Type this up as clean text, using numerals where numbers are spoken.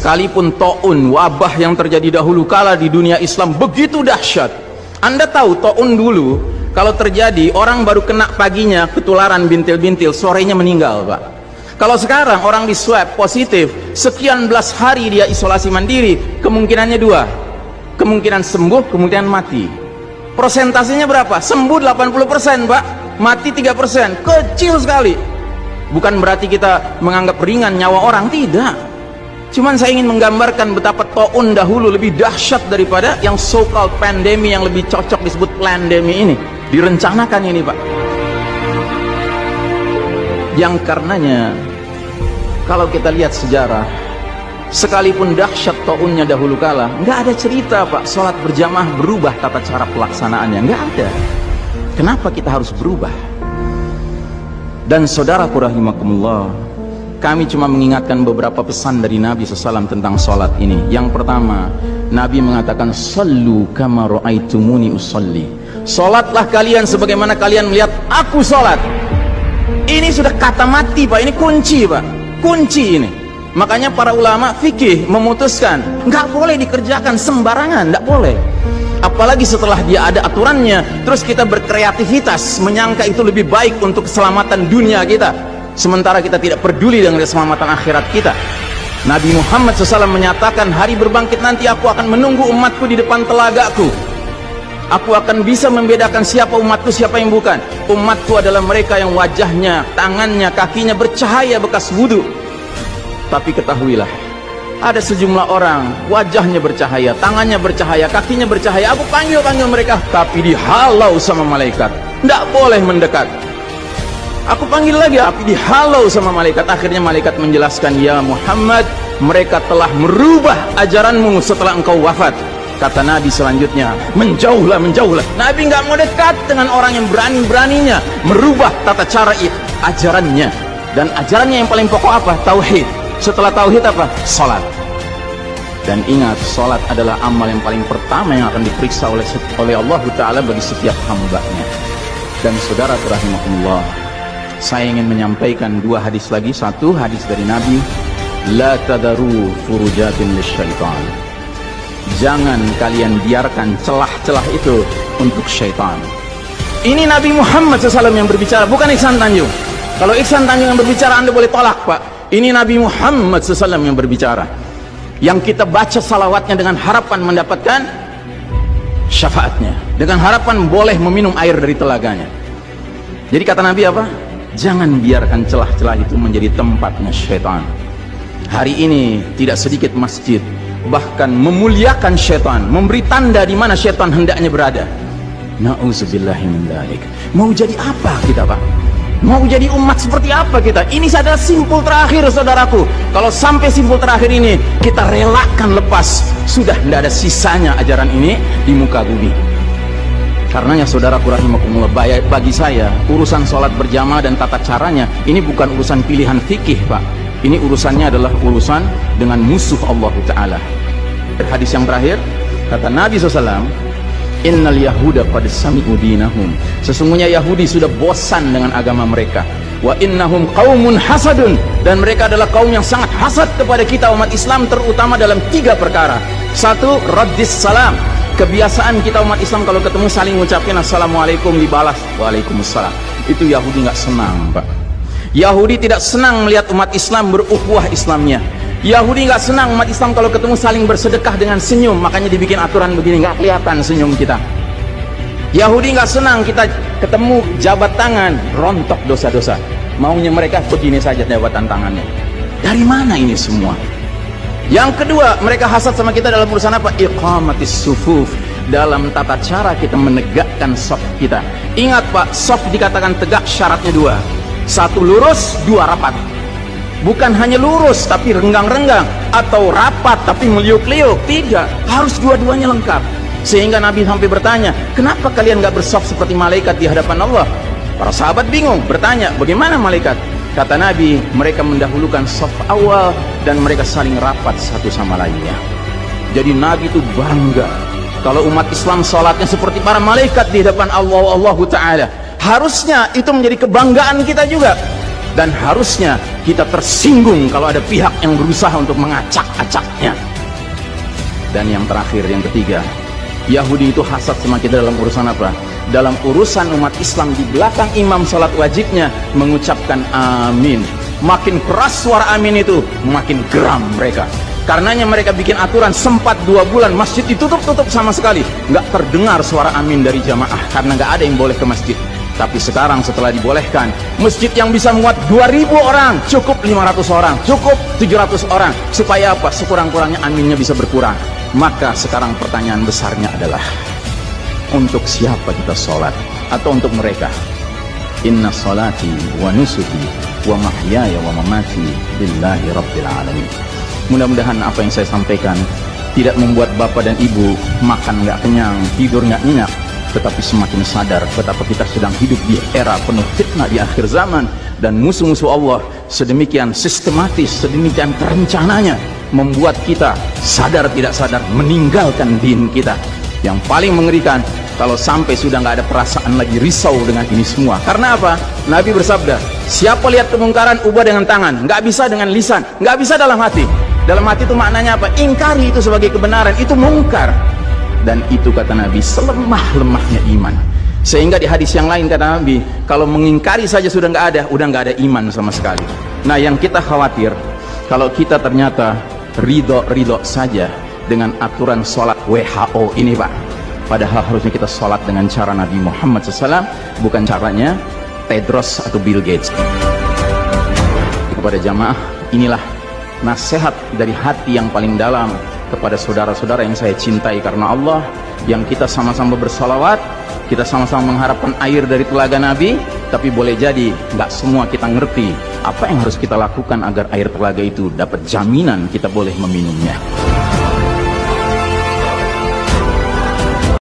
Sekalipun taun, wabah yang terjadi dahulu kala di dunia Islam begitu dahsyat. Anda tahu taun dulu kalau terjadi orang baru kena paginya ketularan bintil-bintil, sorenya meninggal, Pak. Kalau sekarang orang di swab positif, sekian belas hari dia isolasi mandiri, kemungkinannya dua, kemungkinan sembuh, kemungkinan mati. Persentasenya berapa? Sembuh 80%, Pak, mati 3%, kecil sekali. Bukan berarti kita menganggap ringan nyawa orang, tidak. Cuman saya ingin menggambarkan betapa taun dahulu lebih dahsyat daripada yang so-called pandemi, yang lebih cocok disebut plandemi ini. Direncanakan ini, Pak. Yang karenanya kalau kita lihat sejarah, sekalipun dahsyat taunnya dahulu kala, nggak ada cerita, Pak, sholat berjamaah berubah tata cara pelaksanaannya, nggak ada. Kenapa kita harus berubah? Dan saudaraku rahimakumullah, kami cuma mengingatkan beberapa pesan dari Nabi SAW tentang sholat ini. Yang pertama, Nabi mengatakan, sallu kama ra'aitumuni usalli. Sholatlah kalian sebagaimana kalian melihat aku sholat. Ini sudah kata mati, Pak. Ini kunci, Pak. Kunci ini. Makanya para ulama fikih memutuskan nggak boleh dikerjakan sembarangan, nggak boleh. Apalagi setelah dia ada aturannya, terus kita berkreativitas menyangka itu lebih baik untuk keselamatan dunia kita, sementara kita tidak peduli dengan keselamatan akhirat kita. Nabi Muhammad SAW menyatakan, hari berbangkit nanti aku akan menunggu umatku di depan telagaku. Aku akan bisa membedakan siapa umatku, siapa yang bukan. Umatku adalah mereka yang wajahnya, tangannya, kakinya bercahaya bekas wudhu. Tapi ketahuilah, ada sejumlah orang wajahnya bercahaya, tangannya bercahaya, kakinya bercahaya. Aku panggil mereka, tapi dihalau sama malaikat, tidak boleh mendekat. Aku panggil lagi, tapi dihalau sama malaikat. Akhirnya malaikat menjelaskan, ya Muhammad, mereka telah merubah ajaranmu setelah engkau wafat. Kata Nabi selanjutnya, menjauhlah, menjauhlah. Nabi nggak mau dekat dengan orang yang berani-beraninya merubah tata cara ajarannya. Dan ajarannya yang paling pokok apa? Tauhid. Setelah tauhid apa? Salat. Dan ingat, salat adalah amal yang paling pertama yang akan diperiksa oleh Allah Ta'ala bagi setiap hambanya. Dan saudara rahimakumullah, saya ingin menyampaikan dua hadis lagi. Satu hadis dari Nabi, la tadaru furujatin lisyaitan. Jangan kalian biarkan celah-celah itu untuk syaitan. Ini Nabi Muhammad SAW yang berbicara, bukan Iksan Tanjung. Kalau Iksan Tanjung yang berbicara, Anda boleh tolak, Pak. Ini Nabi Muhammad SAW yang berbicara, yang kita baca salawatnya dengan harapan mendapatkan syafaatnya, dengan harapan boleh meminum air dari telaganya. Jadi kata Nabi apa? Jangan biarkan celah-celah itu menjadi tempatnya syaitan. Hari ini tidak sedikit masjid bahkan memuliakan syaitan, memberi tanda di mana syaitan hendaknya berada. Na'udzubillahi min dzalik. Mau jadi apa kita, Pak? Mau jadi umat seperti apa kita? Ini adalah simpul terakhir, saudaraku. Kalau sampai simpul terakhir ini kita relakan lepas, sudah tidak ada sisanya ajaran ini di muka bumi. Karenanya saudaraku rahimakumullah, bagi saya urusan sholat berjamaah dan tata caranya ini bukan urusan pilihan fikih, Pak. Ini urusannya adalah urusan dengan musuh Allah Ta'ala. Hadis yang terakhir, kata Nabi SAW, innal yahuda qad sami'u dinahum. Sesungguhnya Yahudi sudah bosan dengan agama mereka. Wa innahum qaumun hasadun. Dan mereka adalah kaum yang sangat hasad kepada kita umat Islam, terutama dalam 3 perkara. Satu, raddis salam. Kebiasaan kita umat Islam kalau ketemu saling ngucapin assalamualaikum, dibalas waalaikumsalam. Itu Yahudi nggak senang, Pak. Yahudi tidak senang melihat umat Islam berukhuwah Islamnya. Yahudi nggak senang umat Islam kalau ketemu saling bersedekah dengan senyum, makanya dibikin aturan begini, nggak kelihatan senyum kita. Yahudi nggak senang kita ketemu jabat tangan, rontok dosa-dosa. Maunya mereka begini saja jabatan tangannya. Dari mana ini semua? Yang kedua, mereka hasad sama kita dalam urusan apa? Iqamatis sufuf. Dalam tata cara kita menegakkan saf kita. Ingat, Pak, saf dikatakan tegak syaratnya 2. 1 lurus, 2 rapat. Bukan hanya lurus tapi renggang-renggang, atau rapat tapi meliuk-liuk. Tidak, harus dua-duanya lengkap. Sehingga Nabi sampai bertanya, kenapa kalian gak bersaf seperti malaikat di hadapan Allah? Para sahabat bingung, bertanya, bagaimana malaikat? Kata Nabi, mereka mendahulukan saf awal dan mereka saling rapat satu sama lainnya. Jadi Nabi itu bangga kalau umat Islam sholatnya seperti para malaikat di hadapan Allah Ta'ala. Harusnya itu menjadi kebanggaan kita juga. Dan harusnya kita tersinggung kalau ada pihak yang berusaha untuk mengacak-acaknya. Dan yang terakhir, yang ketiga, Yahudi itu hasad sama kita dalam urusan apa? Dalam urusan umat Islam, di belakang imam salat wajibnya mengucapkan amin. Makin keras suara amin itu, makin geram mereka. Karenanya mereka bikin aturan, sempat 2 bulan masjid ditutup-tutup sama sekali, nggak terdengar suara amin dari jamaah karena nggak ada yang boleh ke masjid. Tapi sekarang setelah dibolehkan, masjid yang bisa muat 2000 orang cukup 500 orang, cukup 700 orang. Supaya apa? Sekurang-kurangnya aminnya bisa berkurang. Maka sekarang pertanyaan besarnya adalah, untuk siapa kita sholat? Atau untuk mereka? Inna sholati wa nusuki wa mahyaya wa mamati lillahi rabbil alamin. Mudah-mudahan apa yang saya sampaikan tidak membuat bapak dan ibu makan nggak kenyang, tidur nggak nyenyak, tetapi semakin sadar betapa kita sedang hidup di era penuh fitnah di akhir zaman, dan musuh-musuh Allah sedemikian sistematis, sedemikian terencananya membuat kita sadar tidak sadar meninggalkan din kita. Yang paling mengerikan kalau sampai sudah nggak ada perasaan lagi risau dengan ini semua. Karena apa? Nabi bersabda, siapa lihat kemungkaran ubah dengan tangan, nggak bisa dengan lisan, nggak bisa dalam hati. Dalam hati itu maknanya apa? Ingkari itu sebagai kebenaran, itu mungkar. Dan itu kata Nabi selemah-lemahnya iman. Sehingga di hadis yang lain kata Nabi, kalau mengingkari saja sudah nggak ada, udah nggak ada iman sama sekali. Nah, yang kita khawatir kalau kita ternyata ridho saja dengan aturan sholat WHO ini, Pak. Padahal harusnya kita sholat dengan cara Nabi Muhammad SAW, bukan caranya Tedros atau Bill Gates. Kepada jamaah, inilah nasihat dari hati yang paling dalam kepada saudara-saudara yang saya cintai karena Allah, yang kita sama-sama bersalawat, kita sama-sama mengharapkan air dari telaga Nabi. Tapi boleh jadi nggak semua kita ngerti apa yang harus kita lakukan agar air telaga itu dapat jaminan kita boleh meminumnya.